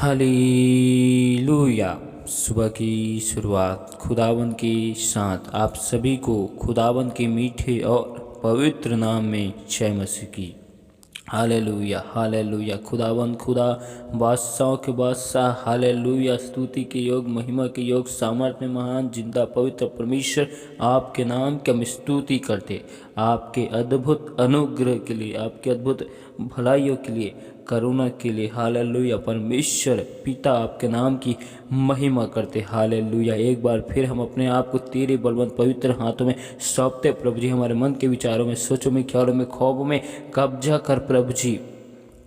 Hallelujah. सुबह की शुरुआत खुदावन के साथ आप सभी को खुदावन के मीठे और पवित्र नाम में जय मसीह की। Hallelujah hallelujah. खुदावन खुदा बादशाहों के बादशाह, हालेलुया। स्तुति के योग, महिमा के योग, सामर्थ्य में महान जिंदा पवित्र परमेश्वर, आपके नाम की हम स्तुति करते। आपके अद्भुत अनुग्रह के लिए, आपके अद्भुत भलाइयों के लिए, करुणा के लिए, हालेलुया। परमेश्वर पिता आपके नाम की महिमा करते, हालेलुया। एक बार फिर हम अपने आप को तेरे बलवंत पवित्र हाथों में सौंपते प्रभु जी। हमारे मन के विचारों में, सोचों में, ख्यालों में, ख्वाबों में कब्जा कर प्रभु जी।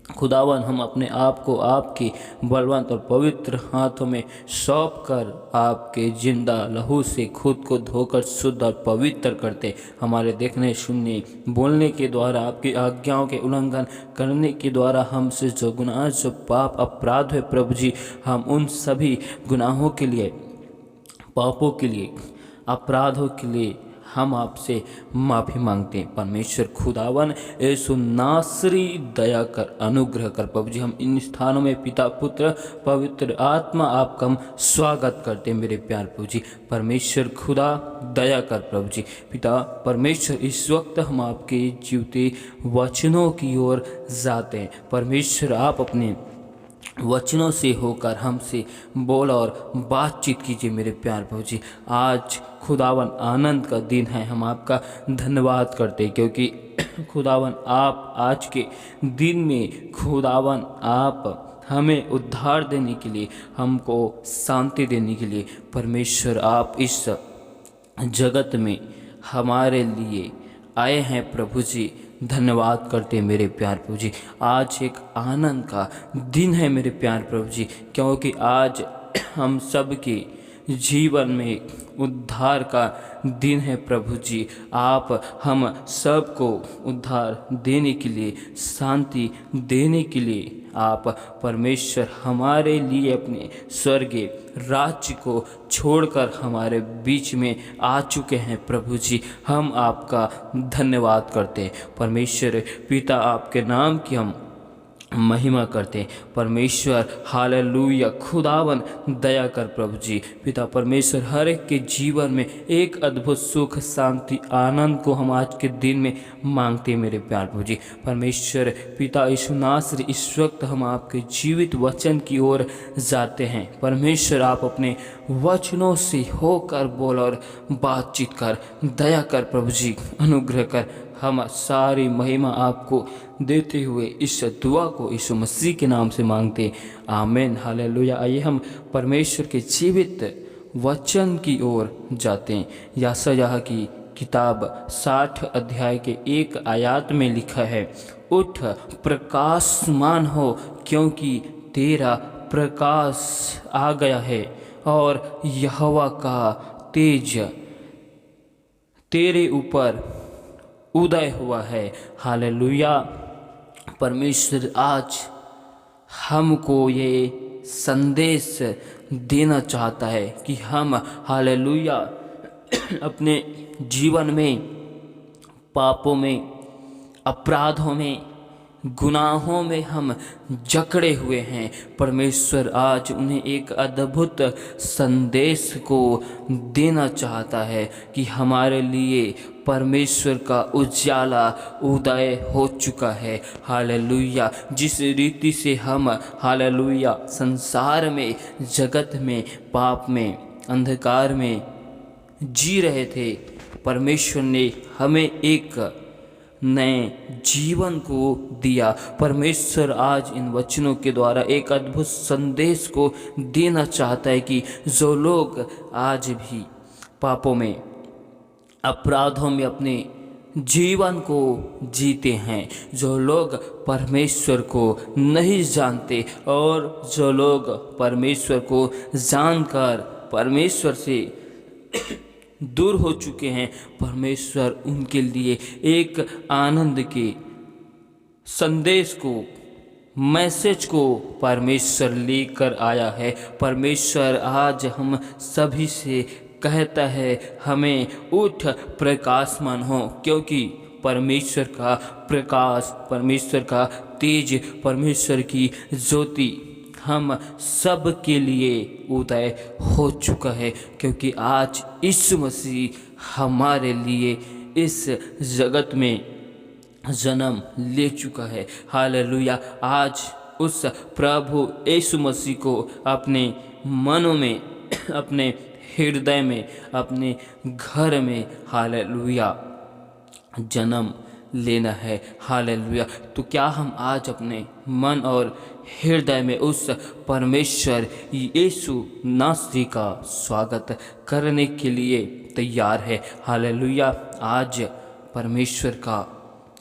खुदावन हम अपने आप को आपके बलवंत और पवित्र हाथों में सौंप कर आपके जिंदा लहू से खुद को धोकर शुद्ध और पवित्र करते। हमारे देखने, सुनने, बोलने के द्वारा, आपकी आज्ञाओं के उल्लंघन करने के द्वारा हमसे जो गुनाह, जो पाप, अपराध है प्रभु जी, हम उन सभी गुनाहों के लिए, पापों के लिए, अपराधों के लिए हम आपसे माफ़ी मांगते हैं। परमेश्वर खुदावन यीशु नासरी दया कर, अनुग्रह कर प्रभु जी। हम इन स्थानों में पिता, पुत्र, पवित्र आत्मा आपका हम स्वागत करते हैं मेरे प्यार प्रभु जी। परमेश्वर खुदा दया कर प्रभु जी। पिता परमेश्वर, इस वक्त हम आपके जीवते वचनों की ओर जाते हैं। परमेश्वर आप अपने वचनों से होकर हमसे बोला और बातचीत कीजिए मेरे प्यार प्रभु जी। आज खुदावन आनंद का दिन है, हम आपका धन्यवाद करते हैं क्योंकि खुदावन आप आज के दिन में, खुदावन आप हमें उद्धार देने के लिए, हमको शांति देने के लिए, परमेश्वर आप इस जगत में हमारे लिए आए हैं प्रभु जी। धन्यवाद करते हैं मेरे प्यार प्रभु जी। आज एक आनंद का दिन है मेरे प्यार प्रभु जी, क्योंकि आज हम सब के जीवन में उद्धार का दिन है प्रभु जी। आप हम सबको उद्धार देने के लिए, शांति देने के लिए आप परमेश्वर हमारे लिए अपने स्वर्गीय राज्य को छोड़कर हमारे बीच में आ चुके हैं प्रभु जी। हम आपका धन्यवाद करते हैं परमेश्वर पिता। आपके नाम की हम महिमा करते हैं परमेश्वर। हालेलुया। खुदावन दया कर प्रभु जी। पिता परमेश्वर, हर एक के जीवन में एक अद्भुत सुख, शांति, आनंद को हम आज के दिन में मांगते हैं मेरे प्यार प्रभु जी। परमेश्वर पिता यीशु नासरी, इस वक्त हम आपके जीवित वचन की ओर जाते हैं। परमेश्वर आप अपने वचनों से होकर बोल और बातचीत कर, दया कर प्रभु जी, अनुग्रह कर। हम सारी महिमा आपको देते हुए इस दुआ को यीशु मसीह के नाम से मांगते, आमीन। हालेलुया। आइए हम परमेश्वर के जीवित वचन की ओर जाते हैं। यशायाह की किताब 60 अध्याय के 1 आयत में लिखा है, उठ प्रकाशमान हो, क्योंकि तेरा प्रकाश आ गया है और यहोवा का तेज तेरे ऊपर उदय हुआ है। हालेलुया। परमेश्वर आज हमको ये संदेश देना चाहता है कि हम, हालेलुया, अपने जीवन में, पापों में, अपराधों में, गुनाहों में हम जकड़े हुए हैं। परमेश्वर आज उन्हें एक अद्भुत संदेश को देना चाहता है कि हमारे लिए परमेश्वर का उजाला उदय हो चुका है। हालेलुया। जिस रीति से हम, हालेलुया, संसार में, जगत में, पाप में, अंधकार में जी रहे थे, परमेश्वर ने हमें एक नए जीवन को दिया। परमेश्वर आज इन वचनों के द्वारा एक अद्भुत संदेश को देना चाहता है कि जो लोग आज भी पापों में, अपराधों में अपने जीवन को जीते हैं, जो लोग परमेश्वर को नहीं जानते और जो लोग परमेश्वर को जानकर परमेश्वर से दूर हो चुके हैं, परमेश्वर उनके लिए एक आनंद के संदेश को, मैसेज को परमेश्वर लेकर आया है। परमेश्वर आज हम सभी से कहता है, हमें उठ प्रकाशमान हो, क्योंकि परमेश्वर का प्रकाश, परमेश्वर का तेज, परमेश्वर की ज्योति, हम सब के लिए उदय हो चुका है, क्योंकि आज यीशु मसीह हमारे लिए इस जगत में जन्म ले चुका है। हालेलुया। आज उस प्रभु यीशु मसीह को अपने मनों में, अपने हृदय में, अपने घर में हालेलुया जन्म लेना है। हालेलुया। तो क्या हम आज अपने मन और हृदय में उस परमेश्वर यीशु नासरी का स्वागत करने के लिए तैयार है? हालेलुया। आज परमेश्वर का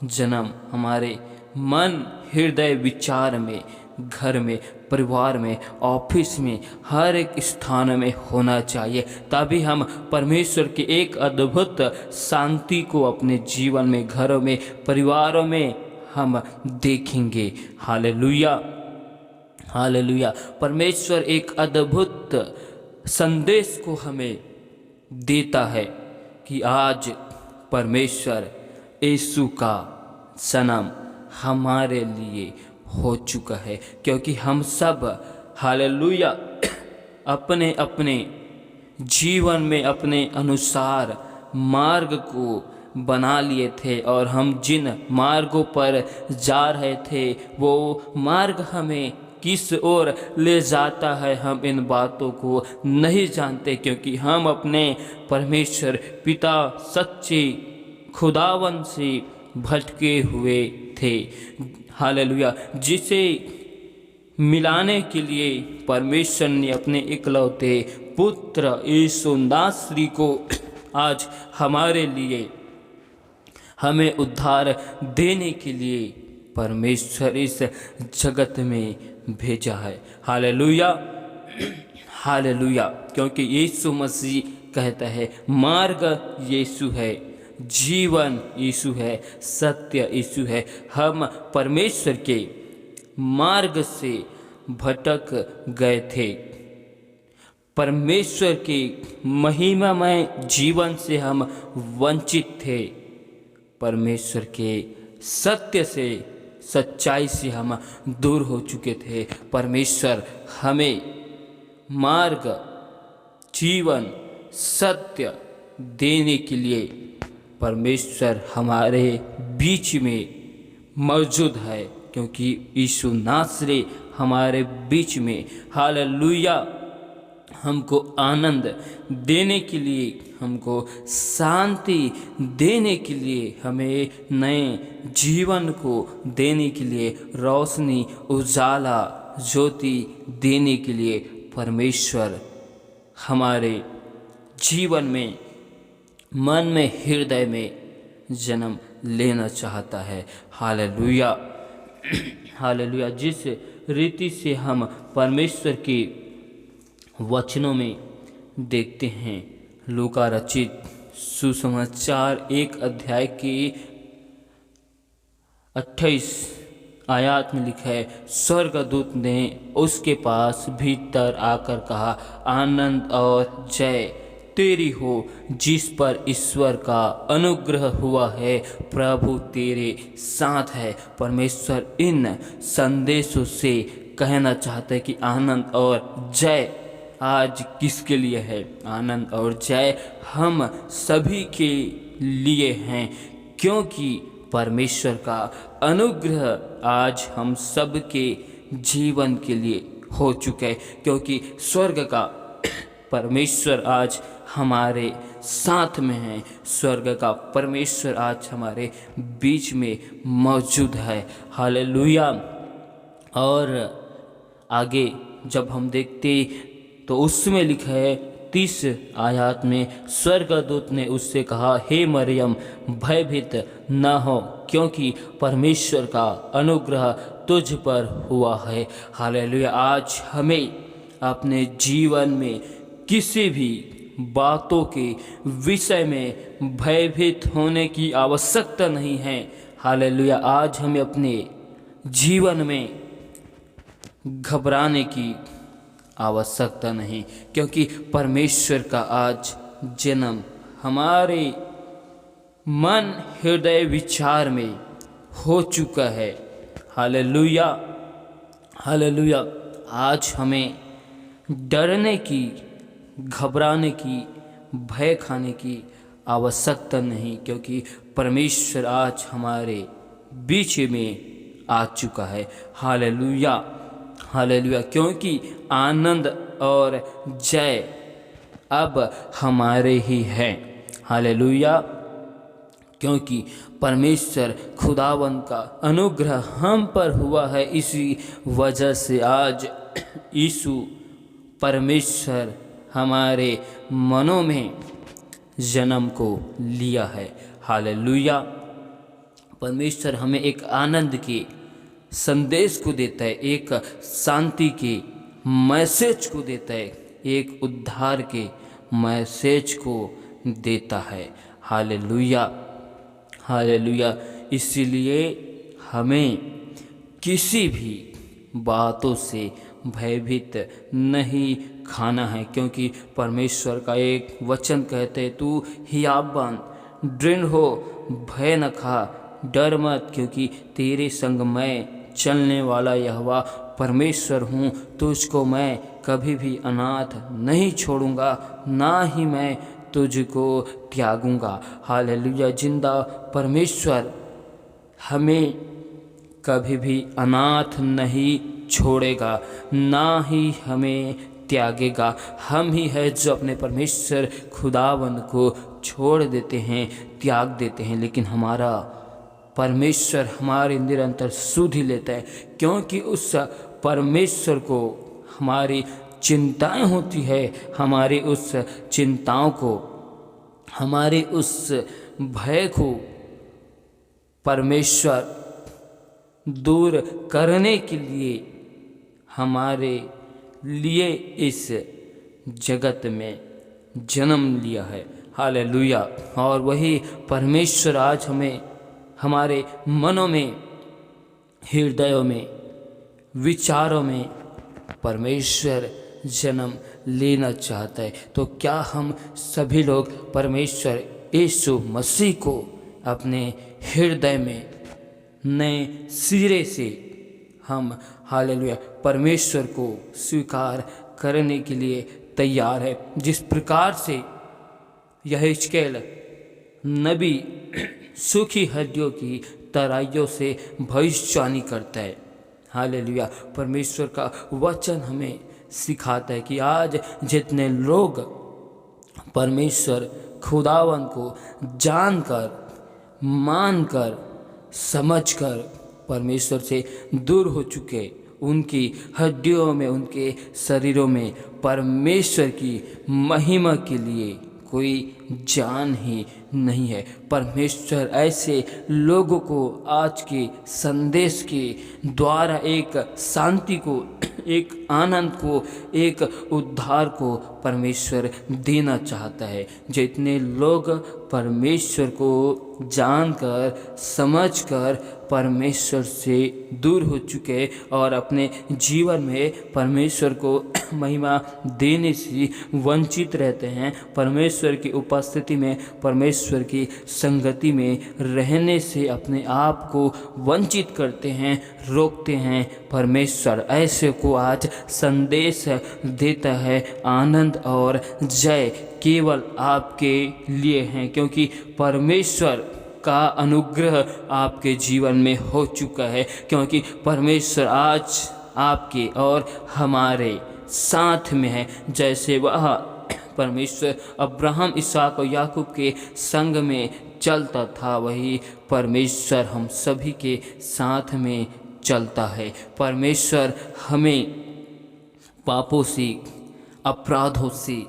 जन्म हमारे मन, हृदय, विचार में, घर में, परिवार में, ऑफिस में, हर एक स्थान में होना चाहिए, तभी हम परमेश्वर के एक अद्भुत शांति को अपने जीवन में, घरों में, परिवारों में हम देखेंगे। हालेलुया। हालेलुया। परमेश्वर एक अद्भुत संदेश को हमें देता है कि आज परमेश्वर यीशु का जन्म हमारे लिए हो चुका है, क्योंकि हम सब हालेलुया अपने अपने जीवन में अपने अनुसार मार्ग को बना लिए थे, और हम जिन मार्गों पर जा रहे थे वो मार्ग हमें किस ओर ले जाता है हम इन बातों को नहीं जानते, क्योंकि हम अपने परमेश्वर पिता सच्चे खुदावन से भटके हुए थे। हालेलुया। जिसे मिलाने के लिए परमेश्वर ने अपने इकलौते पुत्र यीशु नासरी को आज हमारे लिए, हमें उद्धार देने के लिए परमेश्वर इस जगत में भेजा है। हालेलुया। हालेलुया। क्योंकि यीशु मसीह कहता है मार्ग यीशु है, जीवन यीशु है, सत्य यीशु है। हम परमेश्वर के मार्ग से भटक गए थे, परमेश्वर के महिमामय जीवन से हम वंचित थे, परमेश्वर के सत्य से, सच्चाई से हम दूर हो चुके थे। परमेश्वर हमें मार्ग, जीवन, सत्य देने के लिए परमेश्वर हमारे बीच में मौजूद है, क्योंकि यीशु नासरी हमारे बीच में हालेलुया हमको आनंद देने के लिए, हमको शांति देने के लिए, हमें नए जीवन को देने के लिए, रोशनी, उजाला, ज्योति देने के लिए परमेश्वर हमारे जीवन में, मन में, हृदय में जन्म लेना चाहता है। हालेलुया। हालेलुया। जिस रीति से हम परमेश्वर के वचनों में देखते हैं, लूका रचित सुसमाचार 1 अध्याय की 28 आयत में लिखा है, स्वर्गदूत ने उसके पास भीतर आकर कहा, आनंद और जय तेरी हो जिस पर ईश्वर का अनुग्रह हुआ है, प्रभु तेरे साथ है। परमेश्वर इन संदेशों से कहना चाहता है कि आनंद और जय आज किसके लिए है? आनंद और जय हम सभी के लिए हैं, क्योंकि परमेश्वर का अनुग्रह आज हम सब के जीवन के लिए हो चुका है, क्योंकि स्वर्ग का परमेश्वर आज हमारे साथ में है, स्वर्ग का परमेश्वर आज हमारे बीच में मौजूद है। हालेलुया। और आगे जब हम देखते तो उसमें लिखा है 30 आयत में, स्वर्गदूत ने उससे कहा, हे मरियम भयभीत न हो, क्योंकि परमेश्वर का अनुग्रह तुझ पर हुआ है। हालेलुया। आज हमें अपने जीवन में किसी भी बातों के विषय में भयभीत होने की आवश्यकता नहीं है। हालेलुया। आज हमें अपने जीवन में घबराने की आवश्यकता नहीं, क्योंकि परमेश्वर का आज जन्म हमारे मन, हृदय, विचार में हो चुका है। हालेलुया। हालेलुया। आज हमें डरने की, घबराने की, भय खाने की आवश्यकता नहीं, क्योंकि परमेश्वर आज हमारे बीच में आ चुका है। Hallelujah, hallelujah. क्योंकि आनंद और जय अब हमारे ही हैं। हालेलुया। क्योंकि परमेश्वर खुदावन का अनुग्रह हम पर हुआ है, इसी वजह से आज यीशु परमेश्वर हमारे मनों में जन्म को लिया है। हालेलुया। परमेश्वर हमें एक आनंद के संदेश को देता है, एक शांति के मैसेज को देता है, एक उद्धार के मैसेज को देता है। Hallelujah, hallelujah. इसीलिए हमें किसी भी बातों से भयभीत नहीं खाना है, क्योंकि परमेश्वर का एक वचन कहते हैं, तू हियावन दृढ़ हो, भय न खा, डर मत, क्योंकि तेरे संग मैं चलने वाला यहोवा परमेश्वर हूँ। तुझको मैं कभी भी अनाथ नहीं छोड़ूंगा, ना ही मैं तुझको त्यागूंगा। हालेलुया। जिंदा परमेश्वर हमें कभी भी अनाथ नहीं छोड़ेगा, ना ही हमें त्यागेगा। हम ही है जो अपने परमेश्वर खुदावन को छोड़ देते हैं, त्याग देते हैं, लेकिन हमारा परमेश्वर हमारे निरंतर सुधि लेता है, क्योंकि उस परमेश्वर को हमारी चिंताएं होती है, हमारी उस चिंताओं को, हमारे उस भय को परमेश्वर दूर करने के लिए हमारे लिए इस जगत में जन्म लिया है। हालेलुया। और वही परमेश्वर आज हमें हमारे मनों में, हृदयों में, विचारों में परमेश्वर जन्म लेना चाहता है। तो क्या हम सभी लोग परमेश्वर यीशु मसीह को अपने हृदय में नए सिरे से हम हालेलुया परमेश्वर को स्वीकार करने के लिए तैयार है? जिस प्रकार से यहेजकेल नबी सूखी हड्डियों की तराइयों से भविष्यवाणी करता है। हालेलुया। परमेश्वर का वचन हमें सिखाता है कि आज जितने लोग परमेश्वर खुदावन को जानकर, मानकर, समझकर परमेश्वर से दूर हो चुके, उनकी हड्डियों में, उनके शरीरों में परमेश्वर की महिमा के लिए कोई जान ही नहीं है। परमेश्वर ऐसे लोगों को आज के संदेश के द्वारा एक शांति को, एक आनंद को, एक उद्धार को परमेश्वर देना चाहता है। जितने लोग परमेश्वर को जानकर, समझकर परमेश्वर से दूर हो चुके और अपने जीवन में परमेश्वर को महिमा देने से वंचित रहते हैं, परमेश्वर की उपस्थिति में, परमेश्वर की संगति में रहने से अपने आप को वंचित करते हैं, रोकते हैं, परमेश्वर ऐसे को आज संदेश देता है, आनंद और जय केवल आपके लिए हैं, क्योंकि परमेश्वर का अनुग्रह आपके जीवन में हो चुका है। क्योंकि परमेश्वर आज आपके और हमारे साथ में है। जैसे वह परमेश्वर अब्राहम, इसहाक और याकूब के संग में चलता था, वही परमेश्वर हम सभी के साथ में चलता है। परमेश्वर हमें पापों से, अपराधों से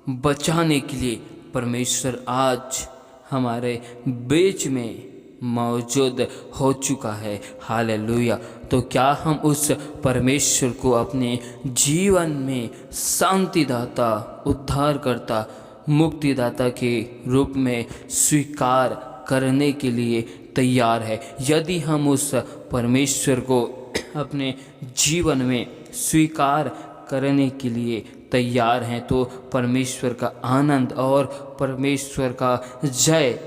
बचाने के लिए परमेश्वर आज हमारे बीच में मौजूद हो चुका है। हालेलुया। तो क्या हम उस परमेश्वर को अपने जीवन में शांतिदाता, उद्धारकर्ता, मुक्तिदाता के रूप में स्वीकार करने के लिए तैयार है? यदि हम उस परमेश्वर को अपने जीवन में स्वीकार करने के लिए तैयार हैं, तो परमेश्वर का आनंद और परमेश्वर का जय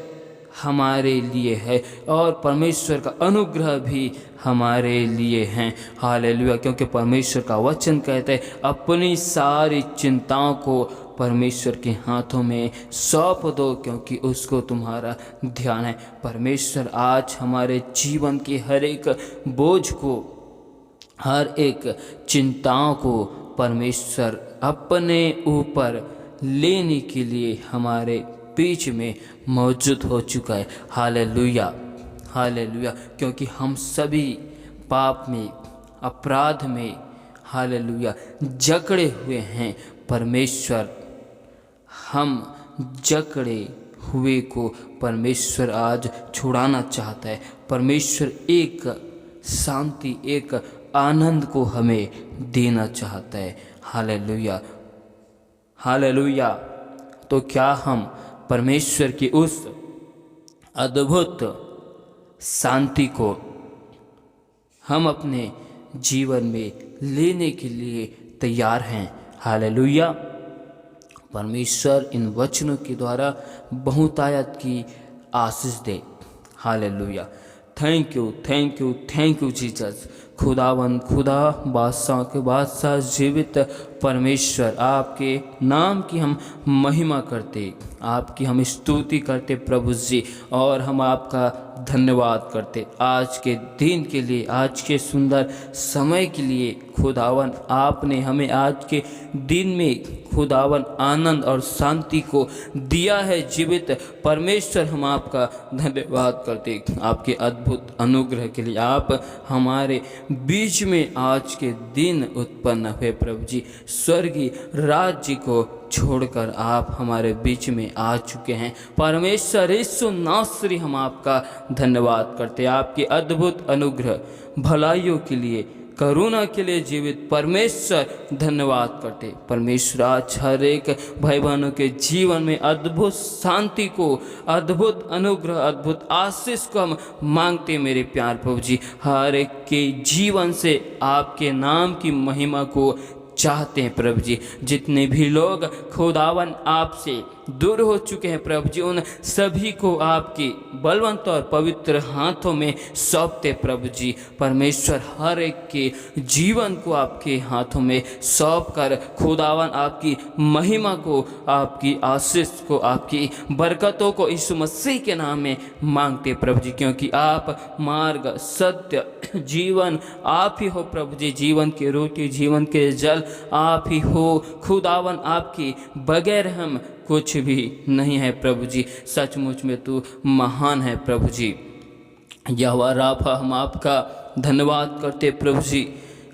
हमारे लिए है और परमेश्वर का अनुग्रह भी हमारे लिए हैं। हालेलुया। क्योंकि परमेश्वर का वचन कहता है अपनी सारी चिंताओं को परमेश्वर के हाथों में सौंप दो, क्योंकि उसको तुम्हारा ध्यान है। परमेश्वर आज हमारे जीवन के हर एक बोझ को, हर एक चिंताओं को परमेश्वर अपने ऊपर लेने के लिए हमारे बीच में मौजूद हो चुका है। Hallelujah, hallelujah. क्योंकि हम सभी पाप में, अपराध में, हालेलुया, जकड़े हुए हैं। परमेश्वर हम जकड़े हुए को परमेश्वर आज छुड़ाना चाहता है। परमेश्वर एक शांति, एक आनंद को हमें देना चाहता है। Hallelujah, hallelujah. तो क्या हम परमेश्वर की उस अद्भुत शांति को हम अपने जीवन में लेने के लिए तैयार हैं? हालेलुया। परमेश्वर इन वचनों के द्वारा बहुतायत की आशीष दे। Hallelujah. Thank you, thank you, thank you Jesus. खुदावन, खुदा, बादशाह के बादशाह, जीवित परमेश्वर, आपके नाम की हम महिमा करते, आपकी हम स्तुति करते प्रभु जी, और हम आपका धन्यवाद करते आज के दिन के लिए, आज के सुंदर समय के लिए। खुदावन, आपने हमें आज के दिन में खुदावन आनंद और शांति को दिया है। जीवित परमेश्वर, हम आपका धन्यवाद करते आपके अद्भुत अनुग्रह के लिए। आप हमारे बीच में आज के दिन उत्पन्न हुए प्रभु जी। स्वर्गीय राज्य को छोड़कर आप हमारे बीच में आ चुके हैं। परमेश्वर यीशु नासरी, हम आपका धन्यवाद करते आपके अद्भुत अनुग्रह, भलाइयों के लिए, करुणा के लिए। जीवित परमेश्वर, धन्यवाद करते परमेश्वर। आज हर एक भाई बहनों के जीवन में अद्भुत शांति को, अद्भुत अनुग्रह, अद्भुत आशीष को हम मांगते मेरे प्यार प्रभु जी। हर एक के जीवन से आपके नाम की महिमा को चाहते हैं प्रभु जी। जितने भी लोग खुदावन आपसे दूर हो चुके हैं प्रभु जी, उन सभी को आपकी बलवंत और पवित्र हाथों में सौंपते प्रभु जी। परमेश्वर, हर एक के जीवन को आपके हाथों में सौंप कर खुदावन आपकी महिमा को, आपकी आशीष को, आपकी बरकतों को यीशु मसीह के नाम में मांगते प्रभु जी। क्योंकि आप मार्ग, सत्य, जीवन आप ही हो प्रभु जी। जीवन की रोटी, जीवन के जल आप ही हो खुदावन। आपकी बगैर हम कुछ भी नहीं है प्रभु जी। सचमुच में तू महान है प्रभु जी। यहोवा राफा, हम आपका धन्यवाद करते प्रभु जी,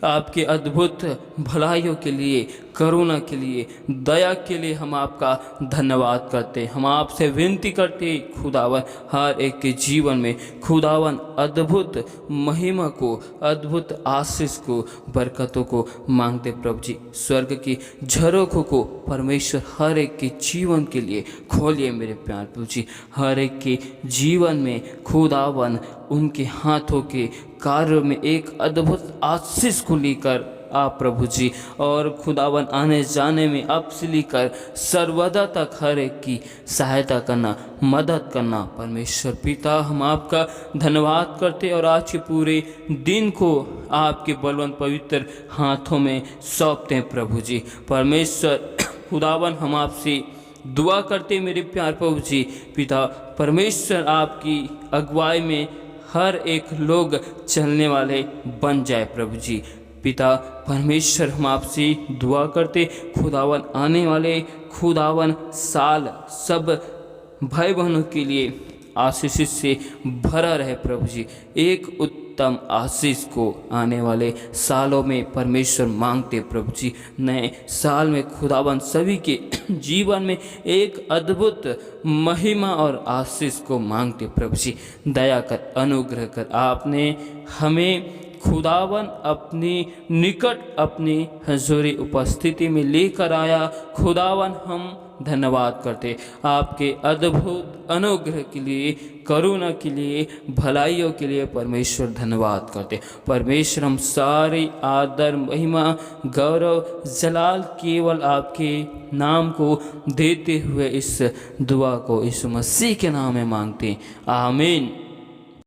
आपके अद्भुत भलाइयों के लिए, करुणा के लिए, दया के लिए हम आपका धन्यवाद करते। हम आपसे विनती करते खुदावन, हर एक के जीवन में खुदावन अद्भुत महिमा को, अद्भुत आशीष को, बरकतों को मांगते प्रभु जी। स्वर्ग की झरोखों को परमेश्वर हर एक के जीवन के लिए खोलिए मेरे प्यार प्रभु जी। हर एक के जीवन में खुदावन उनके हाथों के कार्य में एक अद्भुत आशीष को लेकर आप प्रभु जी, और खुदावन आने जाने में अब से लेकर सर्वदा तक हर एक की सहायता करना, मदद करना। परमेश्वर पिता, हम आपका धन्यवाद करते और आज के पूरे दिन को आपके बलवंत पवित्र हाथों में सौंपते हैं प्रभु जी। परमेश्वर खुदावन, हम आपसे दुआ करते मेरे प्यार प्रभु जी। पिता परमेश्वर, आपकी अगुवाई में हर एक लोग चलने वाले बन जाए प्रभु जी। पिता परमेश्वर, हम आपसे दुआ करते खुदावन आने वाले खुदावन साल सब भाई बहनों के लिए आशीष से भरा रहे प्रभु जी। एक उत्तम आशीष को आने वाले सालों में परमेश्वर मांगते प्रभु जी। नए साल में खुदावन सभी के जीवन में एक अद्भुत महिमा और आशीष को मांगते प्रभु जी। दया कर, अनुग्रह कर। आपने हमें खुदावन अपनी निकट, अपनी हजूरी उपस्थिति में लेकर आया। खुदावन, हम धन्यवाद करते, आपके अद्भुत अनुग्रह के लिए, करुणा के लिए, भलाइयों के लिए परमेश्वर धन्यवाद करते। परमेश्वर हम सारे आदर, महिमा, गौरव, जलाल केवल आपके नाम को देते हुए इस दुआ को यीशु मसीह के नाम में मांगते। आमीन।